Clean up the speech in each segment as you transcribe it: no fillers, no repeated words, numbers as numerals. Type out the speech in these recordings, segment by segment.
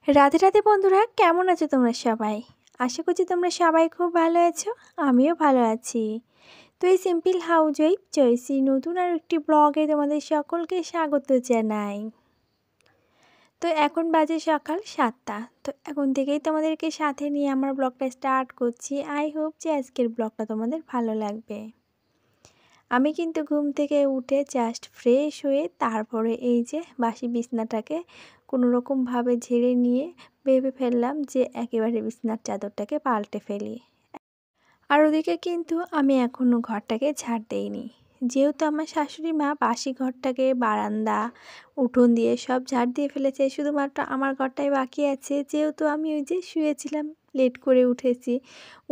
রাধে রাধে বন্ধুরা, কেমন আছো তোমরা সবাই? আশা করছি তোমরা সবাই খুব ভালো আছো, আমিও ভালো আছি। তো এই সিম্পল হাউসওয়াইফ জয়শ্রী নতুন আর একটি ব্লগে তোমাদের সকলকে স্বাগত জানাই। তো এখন বাজে সকাল 7টা। তো এখন থেকেই তোমাদেরকে সাথে নিয়ে আমার ব্লগটা স্টার্ট করছি। আই হোপ যে আজকের ব্লগটা তোমাদের ভালো লাগবে। আমি কিন্তু ঘুম থেকে উঠে জাস্ট ফ্রেশ হয়ে তারপরে এই যে বাসি বিছনাটাকে কোনো রকমভাবে ঝেড়ে নিয়ে ভেবে ফেললাম যে একেবারে বিছনার চাদরটাকে পাল্টে ফেলি। আর ওদিকে কিন্তু আমি এখনও ঘরটাকে ঝাড় দেইনি, যেহেতু আমার শাশুড়ি মা বাসি ঘরটাকে বারান্দা উঠোন দিয়ে সব ঝাড় দিয়ে ফেলেছে, শুধুমাত্র আমার ঘরটাই বাকি আছে। যেহেতু আমি ওই যে শুয়েছিলাম, লেট করে উঠেছি,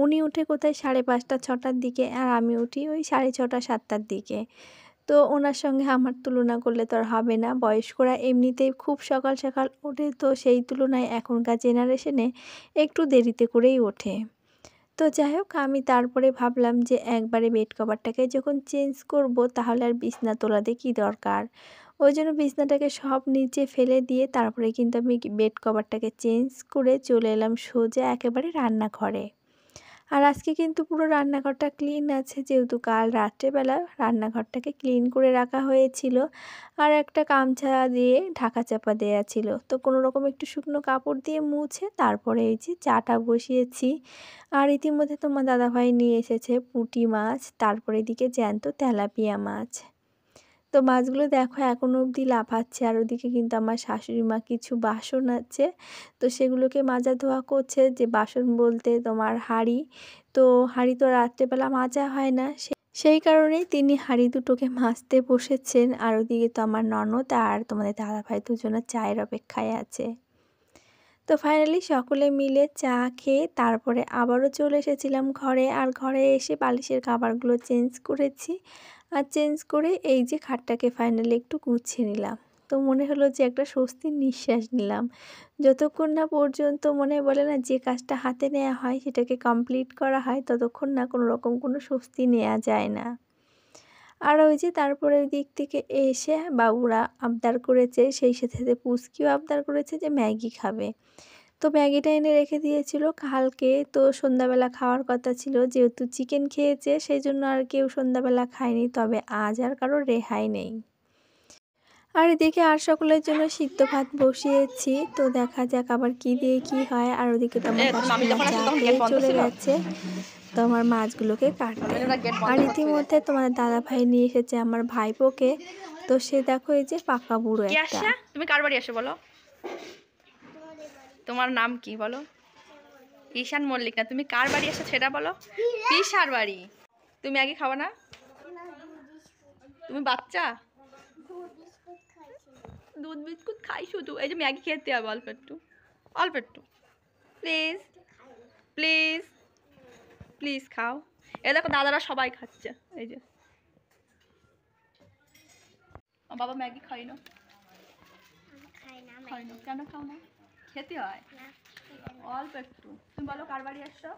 উনি উঠে কোথায় 5:30 6টার দিকে, আর আমি উঠি ওই 6:30 7টার দিকে। তো ওনার সঙ্গে আমার তুলনা করলে তো আর হবে না, বয়স্করা এমনিতেই খুব সকাল সকাল ওঠে, তো সেই তুলনায় এখনকার জেনারেশনে একটু দেরিতে করেই ওঠে। তো যাই হোক, আমি তারপরে ভাবলাম যে একবারে বেড কভারটাকে যখন চেঞ্জ করব তাহলে আর বিছনা তোলাতে কী দরকার, ওই জন্য বিছনাটাকে সব নিচে ফেলে দিয়ে তারপরে কিন্তু আমি বেড কভারটাকে চেঞ্জ করে চলে এলাম সোজা একেবারে রান্নাঘরে। আর আজকে কিন্তু পুরো রান্নাঘরটা ক্লিন আছে, যেহেতু কাল রাত্রেবেলা রান্নাঘরটাকে ক্লিন করে রাখা হয়েছিল আর একটা গামছা দিয়ে ঢাকা চাপা দেওয়া ছিল। তো কোনো রকম একটু শুকনো কাপড় দিয়ে মুছে তারপরে এই যে চাটা বসিয়েছি। আর ইতিমধ্যে তোমার দাদাভাই নিয়ে এসেছে পুঁটি মাছ, তারপরে এদিকে জ্যান্ত তেলাপিয়া মাছ। তো মাছগুলো দেখো এখনও অবধি লাফাচ্ছে। আর ওদিকে কিন্তু আমার শাশুড়ি মা কিছু বাসন আছে, তো সেগুলোকে মাজা ধোয়া করছে। যে বাসন বলতে তোমার হাঁড়ি, তো হাঁড়ি তো রাত্রেবেলা মাজা হয় না, সেই কারণেই তিনি হাঁড়ি দুটোকে মাজতে বসেছেন। আর ওদিকে তো আমার ননদ আর তোমাদের দাদাভাই দুজনের চায়ের অপেক্ষায় আছে। তো ফাইনালি সকলে মিলে চা খেয়ে তারপরে আবারও চলে এসেছিলাম ঘরে। আর ঘরে এসে বালিশের খাবারগুলো চেঞ্জ করেছি, আর চেঞ্জ করে এই যে খাটটাকে ফাইনালি একটু গুছিয়ে নিলাম। তো মনে হলো যে একটা স্বস্তির নিঃশ্বাস নিলাম। যতক্ষণ না পর্যন্ত মনে বলে না যে কাজটা হাতে নেওয়া হয় সেটাকে কমপ্লিট করা হয়, ততক্ষণ না কোনো রকম কোনো স্বস্তি নেওয়া যায় না। আর ওই যে তারপরে ওই দিক থেকে এসে বাবুরা আবদার করেছে, সেই সাথে পুচকিও আবদার করেছে যে ম্যাগি খাবে। তো ম্যাগিটা এনে রেখে দিয়েছিল কালকে, তো সন্ধ্যাবেলা খাওয়ার কথা ছিল, যেহেতু চিকেন খেয়েছে সেই জন্য আর কেউ সন্ধ্যাবেলা খায়নি, তবে আজ আর কারোর রেহাই নেই। আর এদিকে আর সকলের জন্য সিদ্ধ ভাত বসিয়েছি, তো দেখা যাক আবার কি দিয়ে কি হয়। আর ওদিকে তো আমার চলে গেছে তো আমার মাছগুলোকে কাটতে। আর ইতিমধ্যে তোমার দাদা ভাই নিয়ে এসেছে আমার ভাইপোকে, তো সে দেখো এই যে পাকা বুড়ো একটা। তুমি কার বাড়ি আসো বলো? তোমার নাম কি বলো? ঈশান মল্লিক না, তুমি কার বাড়ি আসো সেটা বলো। পিসার বাড়ি। তুমি আগে খাওয়া না? তুমি বাচ্চা, দুধ বিস্কুট খাই শুধু। এই যে ম্যাগি খেতে হবে অল্প একটু, অল্প একটু, প্লিজ প্লিজ প্লিজ খাও। এ দেখো দাদারা সবাই খাচ্ছে। এই যে বাবা ম্যাগি খাই না, খাই না কেন খাও না? খেতে হয় অল্প একটু। তুমি বলো কার বাড়ি আসছো?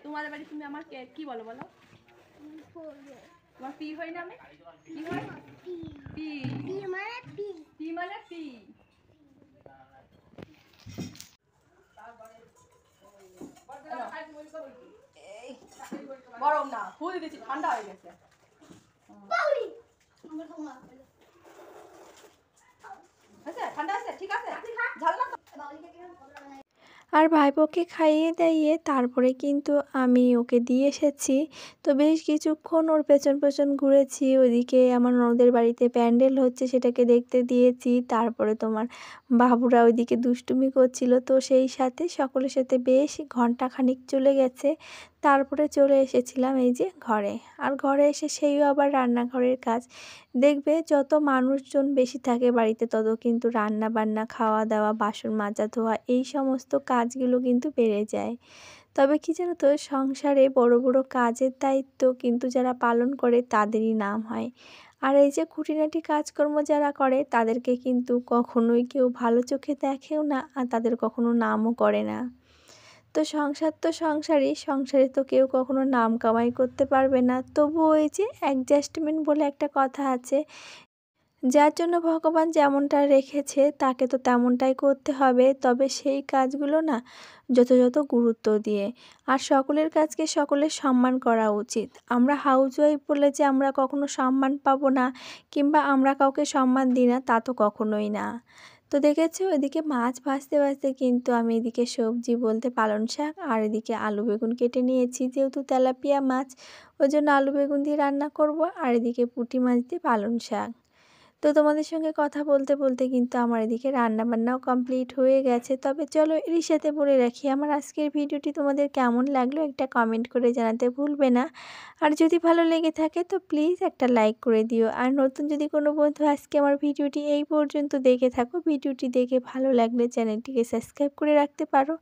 তোমাদের বাড়ি তুমি আমার কি বলো বলো? তোমার পি হয় না? আমি কি হয়? পি মানে পি। গরম না, ফুল দিচ্ছি, ঠান্ডা হয়ে গেছে। ঠান্ডা আছে, ঠিক আছে, ঝাল না। আর ভাইপোকে খাইয়ে দাইয়ে তারপরে কিন্তু আমি ওকে দিয়ে এসেছি। তো বেশ কিছুক্ষণ ওর পেছন পেছন ঘুরেছি। ওইদিকে আমার ননদের বাড়িতে প্যান্ডেল হচ্ছে, সেটাকে দেখতে দিয়েছি। তারপরে তোমার বাবুরা ওইদিকে দুষ্টুমি করছিল, তো সেই সাথে সকলের সাথে বেশ ঘন্টাখানিক চলে গেছে। তারপরে চলে এসেছিলাম এই যে ঘরে। আর ঘরে এসে সেইও আবার রান্নাঘরের কাজ। দেখবে যত মানুষজন বেশি থাকে বাড়িতে, তত কিন্তু রান্না বান্না, খাওয়া দাওয়া, বাসন মাজা ধোয়া এই সমস্ত কাজগুলো কিন্তু বেড়ে যায়। তবে কি জানো তো, সংসারে বড় বড় কাজের দায়িত্ব কিন্তু যারা পালন করে তাদেরই নাম হয়। আর এই যে খুঁটিনাটি কাজকর্ম যারা করে তাদেরকে কিন্তু কখনোই কেউ ভালো চোখে দেখেও না, আর তাদের কখনো নামও করে না। তো সংসার তো সংসারই, সংসারে তো কেউ কখনো নাম কামাই করতে পারবে না। তবুও ওই যে অ্যাডজাস্টমেন্ট বলে একটা কথা আছে, যার জন্য ভগবান যেমনটা রেখেছে তাকে তো তেমনটাই করতে হবে, তবে সেই কাজগুলো না যথাযথ গুরুত্ব দিয়ে। আর সকলের কাজকে সকলের সম্মান করা উচিত। আমরা হাউসওয়াইফ বলে যে আমরা কখনো সম্মান পাবো না কিংবা আমরা কাউকে সম্মান দিই না, তা তো কখনোই না। তো দেখেছো, এদিকে মাছ ভাজতে ভাজতে কিন্তু আমি এদিকে সবজি বলতে পালং শাক আর এদিকে আলু বেগুন কেটে নিয়েছি, যেহেতু তেলাপিয়া মাছ ওই জন্য আলু বেগুন দিয়ে রান্না করব, আর এদিকে পুঁটি মাছ দিয়ে পালং শাক। তো তোমাদের সঙ্গে কথা বলতে বলতে কিন্তু আমার এদিকে রান্নাবান্নাও কমপ্লিট হয়ে গেছে। তবে চলো এরই সাথে বলে রাখি, আমার আজকের ভিডিওটি তোমাদের কেমন লাগলো একটা কমেন্ট করে জানাতে ভুলবে না। আর যদি ভালো লেগে থাকে তো প্লিজ একটা লাইক করে দিও। আর নতুন যদি কোনো বন্ধু আজকে আমার ভিডিওটি এই পর্যন্ত দেখে থাকো, ভিডিওটি দেখে ভালো লাগলে চ্যানেলটিকে সাবস্ক্রাইব করে রাখতে পারো।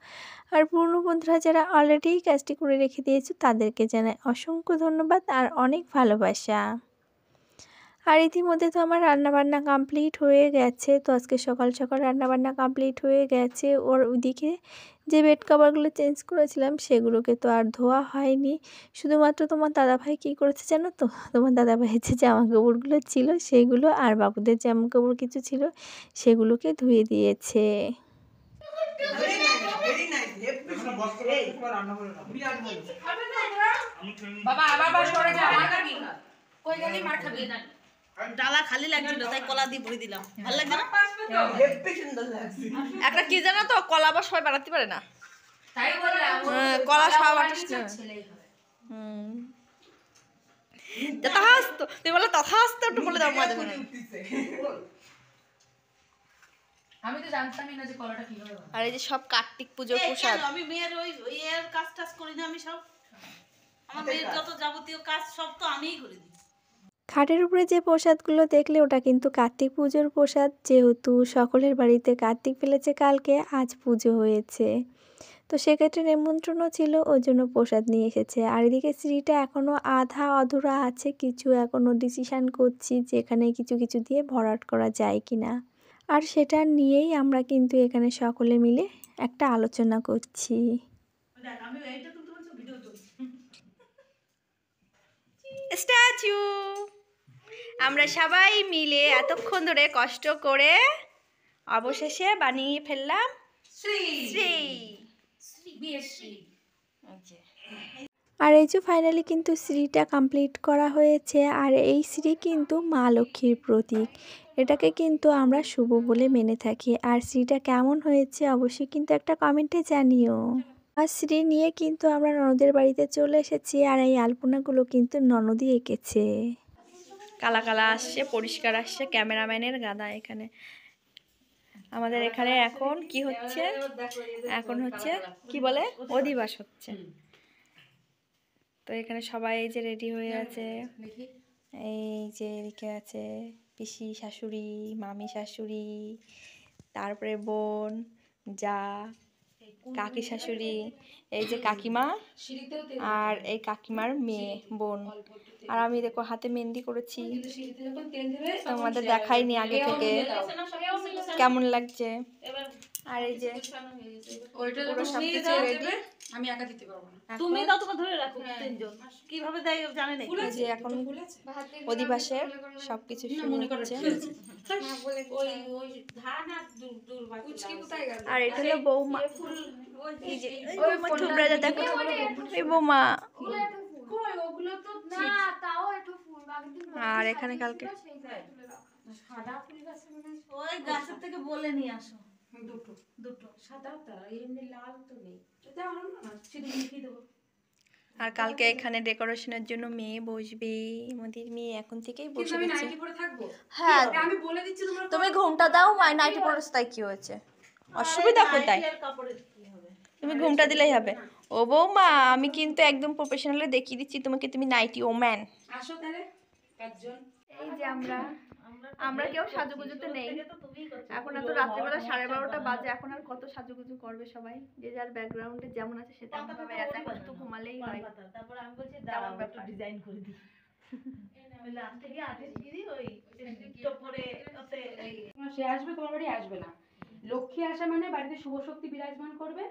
আর পুরনো বন্ধুরা যারা অলরেডি কাজটি করে রেখে দিয়েছো তাদেরকে জানাই অসংখ্য ধন্যবাদ আর অনেক ভালোবাসা। আর ইতিমধ্যে তো আমার রান্নাবান্না কমপ্লিট হয়ে গেছে। তো আজকে সকাল সকাল রান্নাবান্না কমপ্লিট হয়ে গেছে। ওর ওইদিকে যে বেড কভারগুলো চেঞ্জ করেছিলাম সেগুলোকে তো আর ধোয়া হয়নি। শুধুমাত্র তোমার দাদাভাই কী করেছে জানো তো? তোমার দাদাভাইয়ের যে জামাকাপড়গুলো ছিল সেগুলো আর বাবুদের জামাকাপড় কিছু ছিল সেগুলোকে ধুয়ে দিয়েছে। বাবা আবার সরে যা, মার খাবি কই গেলি, মার খাবি। ডালা খালি লাগছিল তাই কলা দিয়ে ভরে দিলাম, ভালো লাগছে না? একটা কি জানো তো, কলা আবার সবাই বানাতে পারে না। তাই বললাম কলা সব বাটিস না। তথাস্ত, তুমি বলে তথাস্ত একটু বলে দাও মাঝে মাঝে। আমি তো জানতামই না যে কলাটা কিভাবে বানায়। আর এই যে সব কার্তিক পুজোর প্রসাদ। আমি মেয়ের ওই এর কাজ টাজ করি না, আমি সব আমার মেয়ের যত যাবতীয় কাজ সব তো আমিই করে দিই। খাটের উপরে যে প্রসাদগুলো দেখলে ওটা কিন্তু কার্তিক পুজোর প্রসাদ, যেহেতু সকলের বাড়িতে কার্তিক ফেলেছে কালকে, আজ পুজো হয়েছে। তো সেক্ষেত্রে নেমন্ত্রণও ছিল, ওই জন্য প্রসাদ নিয়ে এসেছে। আর এদিকে শ্রীটা এখনও আধা অধুরা আছে, কিছু এখনও ডিসিশান করছি যে এখানে কিছু কিছু দিয়ে ভরাট করা যায় কি না। আর সেটা নিয়েই আমরা কিন্তু এখানে সকলে মিলে একটা আলোচনা করছি। আমি এইটা তুলতে বলছি, ভিডিও তুলছি। স্ট্যাচু আমরা সবাই মিলে এতক্ষণ ধরে কষ্ট করে অবশেষে বানিয়ে ফেললাম শ্রী শ্রী। বিএসসি আর এই যে ফাইনালি কিন্তু শ্রীটা কমপ্লিট করা হয়েছে। আর এই শ্রী কিন্তু মা লক্ষ্মীর প্রতীক, এটাকে কিন্তু আমরা শুভ বলে মেনে থাকি। আর শ্রীটা কেমন হয়েছে অবশ্যই কিন্তু একটা কমেন্টে জানিও। আর শ্রী নিয়ে কিন্তু আমরা ননদের বাড়িতে চলে এসেছি, আর এই আলপনাগুলো কিন্তু ননদই এঁকেছে। কালা কালা আসছে, পরিষ্কার আসছে, ক্যামেরাম্যানের গাদা এখানে। আমাদের এখানে এখন কি হচ্ছে, এখন হচ্ছে কি বলে অধিবাস হচ্ছে। তো এখানে সবাই এই যে রেডি হয়ে আছে, এই যে এদিকে আছে পিসি শাশুড়ি, মামি শাশুড়ি, তারপরে বোন, যা, কাকি শাশুড়ি, এই যে কাকিমা আর এই কাকিমার মেয়ে বোন। আর আমি দেখো হাতে মেহেন্দি করেছি, তোমাদের দেখাইনি আগে থেকে, কেমন লাগছে। আর এই যে পুরো সবকিছু রেডি। আমি একা দিতে পারবো না। তুমি দাও, তোমার ধরে রাখো তিনজন, কিভাবে দেয় জানে না। এই যে এখন অধিবাসের সবকিছু শুরু হচ্ছে। ওই ওই ধান আর দূর আর এটা হলো বৌমা, এই যে বৌমা থুবড়া যা দেখো, এই বৌমা। আর এখানে কালকে ওই গাছের থেকে বলে নিয়ে আসো দুটো আর কালকে এখানে ডেকোরেশনের জন্য মেয়ে বসবে, আমাদের মেয়ে এখন থেকেই বসে গেছে। হ্যাঁ তুমি ঘুমটা দাও, নাইটি পরেছ তাই কি হয়েছে, অসুবিধা কোথায়? কাপড়ের কি হবে? তুমি ঘুমটা দিলেই হবে। ও বৌমা আমি কিন্তু একদম প্রফেশনালি দেখিয়ে দিচ্ছি তোমাকে, তুমি নাইটি ওম্যান। আসো তাহলে একজন। এই যে আমরা কেউ সাজুগুজুতে নেই এখন, এত রাত্রিবেলা 12:30 বাজে, এখন আর কত সাজুগুজু করবে সবাই, যে যার ব্যাকগ্রাউন্ডে যেমন আছে সেটা ভাবে আছে, এখন তো ঘুমালেই হয়। তারপর আমি বলছি দাঁড়াও একটু ডিজাইন করে দিই। লাস্ট থেকে আর্টিস্ট গিরি ওই পরে ওতে সে আসবে, তোমার বাড়ি আসবে না। লক্ষ্মী আসা মানে বাড়িতে শুভ শক্তি বিরাজমান করবে,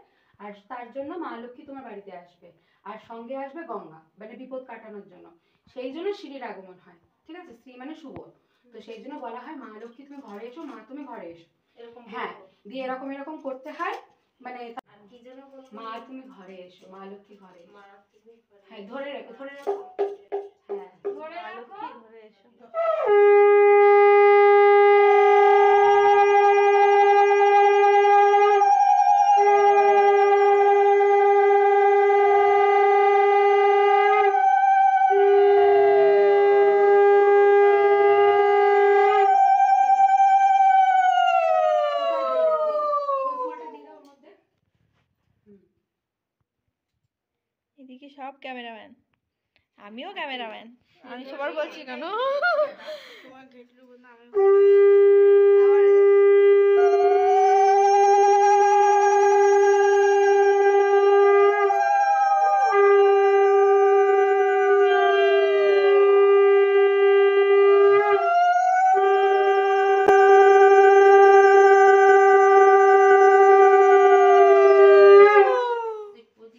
আর তার জন্য মা লক্ষ্মী তোমার বাড়িতে আসবে, আর সঙ্গে আসবে গঙ্গা, মানে বিপদ কাটানোর জন্য। সেই জন্য শ্রীর আগমন হয়, ঠিক আছে? শ্রী মানে শুভ। তো সেই জন্য বলা হয় মা লক্ষ্মী তুমি ঘরে এসো, মা তুমি ঘরে এসো। এরকম হ্যাঁ, দিয়ে এরকম এরকম করতে হয়, মানে আর কি যেন বলবো, মা তুমি ঘরে এসো, মা লক্ষ্মী ঘরে এসো। মা তুমি ঘরে হ্যাঁ, ধরে রাখো, ধরে রাখো। হ্যাঁ, মা লক্ষ্মী ঘরে এসো। ওই ফুলটা দিয়ে দাও ওর মধ্যে। এদিকে সব ক্যামেরাম্যান, আমিও ক্যামেরাম্যান। আমি সবার বলছি কেন? তোমার গেটের উপর না আমি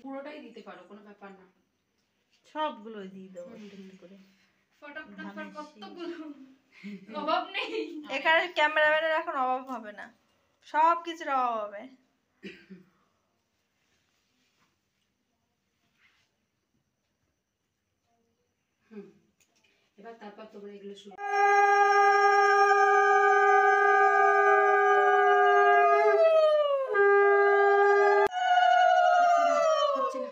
পুরোটাই দিতে পারো, কোনো ব্যাপার না। সবগুলোই দিয়ে দেবো করে। এখানে ক্যামেরাম্যানের এখন অভাব হবে না, সব কিছুর অভাব হবে। এবার তারপর তোমরা এগুলো শুরু হচ্ছে না।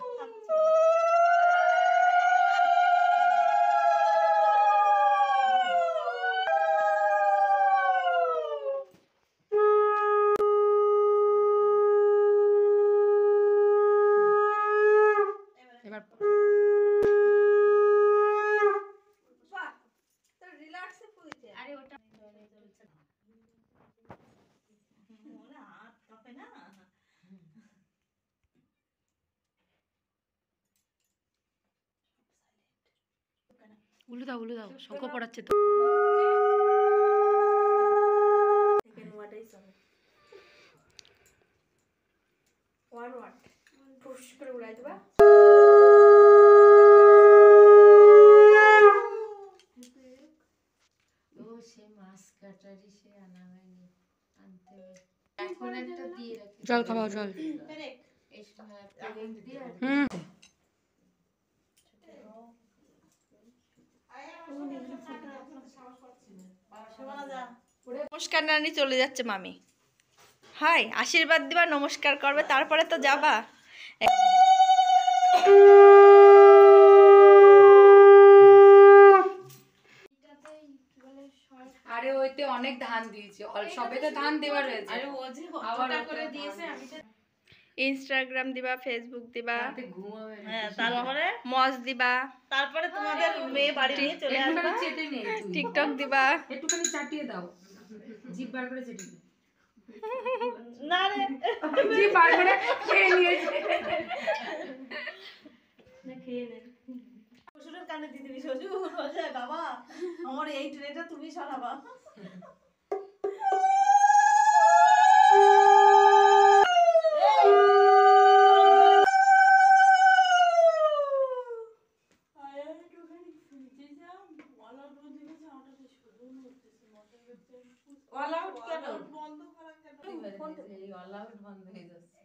এবার আরে ওটা হাত কাঁপে না। উলু দাও, শঙ্খ পড়াচ্ছে তো। ফুস করে উড়াই দেবা। ও সে মাছ কাটারি সে আনা হয়নি, আনতে হবে। এখন একটা দিয়ে রাখি, জল খাওয়াও, জল। এই সময় পেরেক দিয়ে আর নমস্কার নানি, চলে যাচ্ছে মামি। হাই, আশীর্বাদ দিবা, নমস্কার করবে, তারপরে তো যাবা। আরে ওইতে অনেক ধান দিয়েছে, সবে তো ধান দেওয়া রয়েছে। আরে ও যে আবার কতটা ওটা করে ধান দিয়েছে আমি তো ইনস্টাগ্রাম দিবা, ফেসবুক দিবা, রাতে ঘুমাবে না। হ্যাঁ তারপরে মজ দিবা, তারপরে তোমাদের মেয়ে বাড়ি নিয়ে চলে আসবে। একটুখানি চেটে নে তুই। টিকটক দিবা। একটুখানি চাটিয়ে দাও, জিভ বার করে চেটে দে। না রে জিভ বার করে খেয়ে নিয়েছে। না খেয়ে নে। শ্বশুরের কানে দিয়ে দিবি, শ্বশুর বলছে বাবা আমার এই ট্রেটা তুমি সরাবা। অল আউট কেন? এই অল আউট বন্ধ হয়ে যাচ্ছে।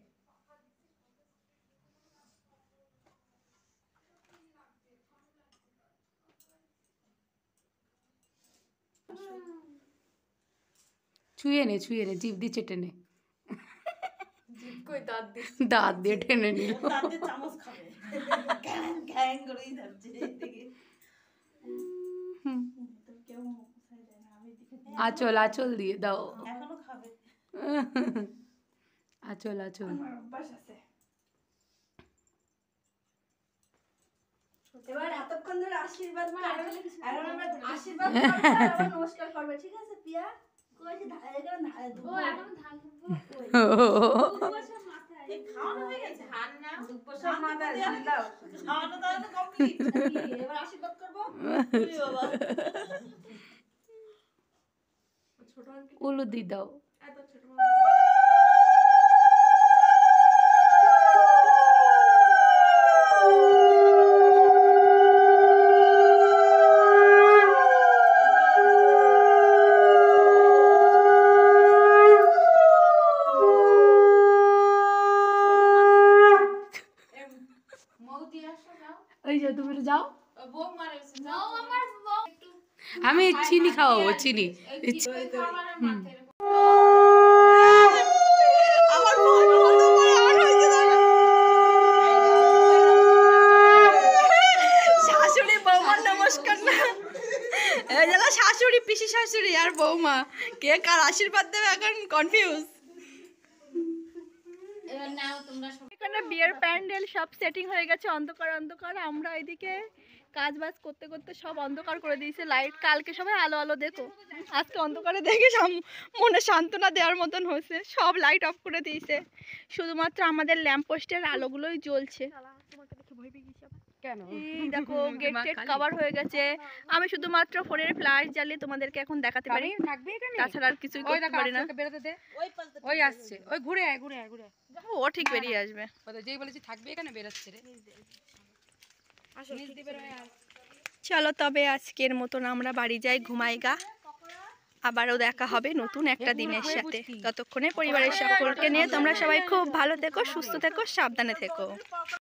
ছুঁয়ে নে, জিভ দিয়ে চেটে নে। কই দাঁত দি। দাঁত দিয়ে টেনে নিল। তাতে চামচ খাবে। গ্যাং গ্যাং করেই যাচ্ছে এদিকে। কেউ মুখে যায় না, আমি দিকে আঁচল দিয়ে দাও। এখনো খাবে। আঁচল। আমার অভ্যাস আছে। এবার এতক্ষণ ধরে আশীর্বাদ করবে, এখন আমরা আশীর্বাদ করবে আর আবার নমস্কার করবে, ঠিক আছে পিয়া? কইছি এখানে ও এখন ধান এই খাওয়ানো হয়ে গেছে? ধান না সব মাথায় ধান দাও। খাওয়ানো দাওয়ানো কমপ্লিট। এবার আশীর্বাদ করবো। বাবা উলু দি দাও। এত ছোট বৌদি আসো যাও এই যে তুমি একটু যাও, বৌমার যাও আমার আমি চিনি খাওয়াবো, চিনি। খাবারের মাথায় আমার ফোন কত বড় অন হয়েছে দেখো। শাশুড়ি বৌমার নমস্কার না, এই যেন শাশুড়ি পিসি শাশুড়ি আর বৌমা কে কার আশীর্বাদ দেবে এখন কনফিউজ। এবার নাও তোমরা সব এখানে বিয়ের প্যান্ডেল সব সেটিং হয়ে গেছে, অন্ধকার অন্ধকার। আমরা এদিকে কাজ বাজ করতে করতে সব অন্ধকার করে দিয়েছে লাইট। কালকে সবাই আলো আলো দেখো, আজকে অন্ধকারে দেখে মনে সান্ত্বনা দেওয়ার মতন হয়েছে। সব লাইট অফ করে দিয়েছে, শুধুমাত্র আমাদের ল্যাম্প পোস্টের আলোগুলোই জ্বলছে। কেন এই দেখো গেট টেট কভার হয়ে গেছে। আমি শুধুমাত্র ফোনের ফ্ল্যাশ জ্বালিয়ে তোমাদেরকে এখন দেখাতে পারি, থাকবে এখানে? তাছাড়া আর কিছুই ওই করতে দেখো পারি না। আজকে বেরোতে দে, ওই আসছে, ওই ঘুরে আয় ঘুরে আয় ঘুরে আয়। ও ঠিক বেরিয়ে আসবে। ও তো যেই বলেছি থাকবে এখানে বেরোচ্ছে রে। নিচ দিয়ে বেরোয় আয়। চলো তবে আজকের মতন আমরা বাড়ি যাই, ঘুমাইগা। আবারও দেখা হবে নতুন একটা দিনের সাথে। ততক্ষণে পরিবারের সকলকে নিয়ে তোমরা সবাই খুব ভালো থেকো, সুস্থ থেকো, সাবধানে থেকো।